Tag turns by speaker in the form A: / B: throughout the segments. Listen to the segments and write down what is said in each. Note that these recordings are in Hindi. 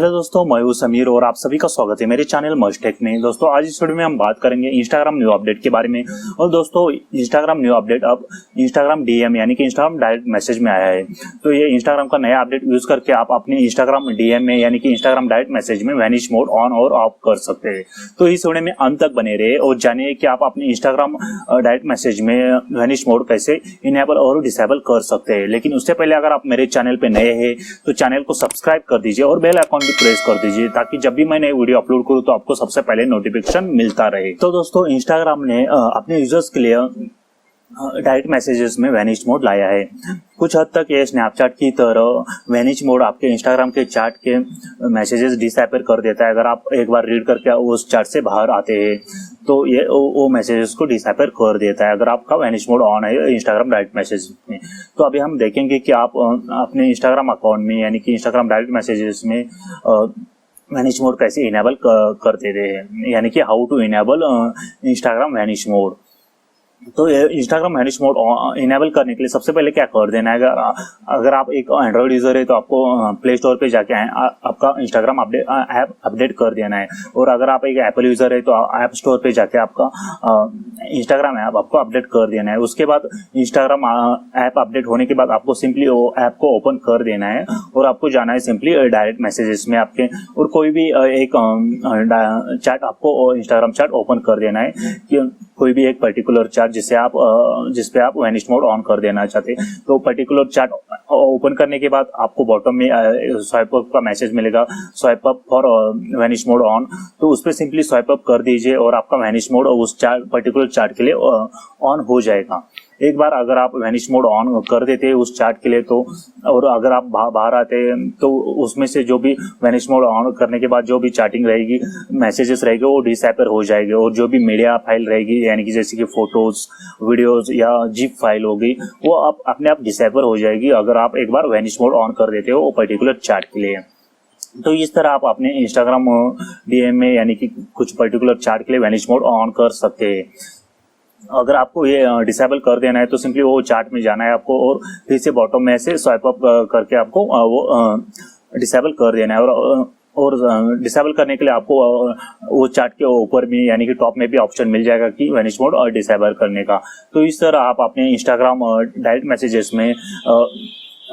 A: हेलो दोस्तों, मैं हूं समीर और आप सभी का स्वागत है मेरे चैनल मस्टेक में। दोस्तों आज इस वीडियो में हम बात करेंगे इंस्टाग्राम न्यू अपडेट के बारे में। और दोस्तों इंस्टाग्राम न्यू अपडेट अब इंस्टाग्राम डीएम यानी कि इंस्टाग्राम डायरेक्ट मैसेज में आया है। तो ये इंस्टाग्राम का नया अपडेट यूज करके आप अपने इंस्टाग्राम डीएम में यानी कि इंस्टाग्राम डायरेक्ट मैसेज में वैनिश मोड ऑन और ऑफ कर सकते हैं। तो इस वीडियो में अंत तक बने रहे और जानिए कि आप अपने इंस्टाग्राम डायरेक्ट मैसेज में वैनिश मोड कैसे इनेबल और डिसेबल कर सकते हैं। लेकिन उससे पहले अगर आप मेरे चैनल पे नए हैं तो चैनल को सब्सक्राइब कर दीजिए और बेल आइकॉन भी प्रेस कर दीजिए ताकि जब भी मैं नई वीडियो अपलोड करूं तो आपको सबसे पहले नोटिफिकेशन मिलता रहे। तो दोस्तों इंस्टाग्राम ने अपने यूजर्स के लिए डायरेक्ट मैसेजेस में वैनिश मोड लाया है। कुछ हद तक ये स्नैपचैट की तरह वैनिश मोड आपके इंस्टाग्राम के चैट के मैसेजेस डिसअपीयर कर देता है। अगर आप एक बार रीड करके उस चैट से बाहर आते हैं तो ये वो मैसेजेस को डिसअपीयर कर देता है अगर आपका वैनिश मोड ऑन है इंस्टाग्राम डायरेक्ट मैसेज में। तो अभी हम देखेंगे कि आप अपने इंस्टाग्राम अकाउंट में यानी कि इंस्टाग्राम डायरेक्ट मैसेजेस में वैनिश मोड कैसे इनेबल कर देते हैं, यानी कि how to enable Instagram vanish mode. तो इंस्टाग्राम वैनिश मोड इनेबल करने के लिए सबसे पहले क्या कर देना है, अगर आप एक एंड्रॉइड यूजर है तो आपको प्ले स्टोर पे जाके आपका इंस्टाग्राम ऐप अपडेट कर देना है। और अगर आप एक एप्पल यूजर है तो ऐप स्टोर पे जाके आपका इंस्टाग्राम ऐप आपको अपडेट कर देना है। उसके बाद इंस्टाग्राम ऐप अपडेट होने के बाद आपको सिंपली वो ऐप को ओपन कर देना है और आपको जाना है सिंपली डायरेक्ट मैसेजेस में आपके, और कोई भी एक चैट आपको इंस्टाग्राम चैट ओपन कर देना है कि कोई भी एक पर्टिकुलर चैट जिसपे आप वैनिश मोड ऑन कर देना चाहते हैं। तो पर्टिकुलर चैट ओपन करने के बाद आपको बॉटम में स्वाइप अप का मैसेज मिलेगा, swipe up for vanish mode on. तो उस पर सिंपली स्वाइप अप कर दीजिए और आपका वैनिश मोड उस पर्टिकुलर चैट के लिए ऑन हो जाएगा। एक बार अगर आप वैनिश मोड ऑन कर देते हैं उस चैट के लिए तो, और अगर आप बाहर आते हैं तो उसमें से जो भी वैनिश मोड ऑन करने के बाद जो भी चैटिंग रहेगी, मैसेजेस रहेंगे वो डिसअपीयर हो जाएंगे। और जो भी मीडिया फाइल रहेगी यानी कि जैसे कि फोटोज, वीडियोस या जिप फाइल होगी वो आप अपने आप डिसअपीयर हो जाएगी अगर आप एक बार वैनिश मोड ऑन कर देते हो वो पर्टिकुलर चैट के लिए। तो इस तरह आप अपने इंस्टाग्राम डीएम में यानी कि कुछ पर्टिकुलर चैट के लिए वैनिश मोड ऑन कर सकते हैं। अगर आपको ये डिसेबल कर देना है तो सिंपली वो चार्ट में जाना है आपको और फिर से बॉटम में से स्वाइप अप करके आपको वो डिसेबल कर देना है। और डिसेबल करने के लिए आपको वो चार्ट के ऊपर भी यानी कि टॉप में भी ऑप्शन मिल जाएगा कि वैनिश मोड और डिसेबल करने का। तो इस तरह आप अपने इंस्टाग्राम डायरेक्ट मैसेजेस में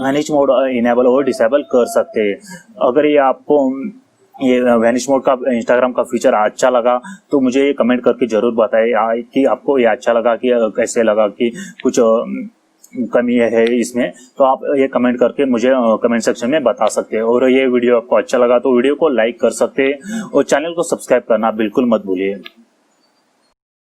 A: वैनिश मोड इनेबल और डिसेबल कर सकते हैं। अगर ये आपको ये वैनिश मोड का इंस्टाग्राम का फीचर अच्छा लगा तो मुझे ये कमेंट करके जरूर बताएं कि आपको ये अच्छा लगा कि कैसे लगा, कि कुछ कमी है इसमें। तो आप ये कमेंट करके मुझे कमेंट सेक्शन में बता सकते हैं। और ये वीडियो आपको अच्छा लगा तो वीडियो को लाइक कर सकते हैं और चैनल को सब्सक्राइब करना बिल्कुल मत भूलिए।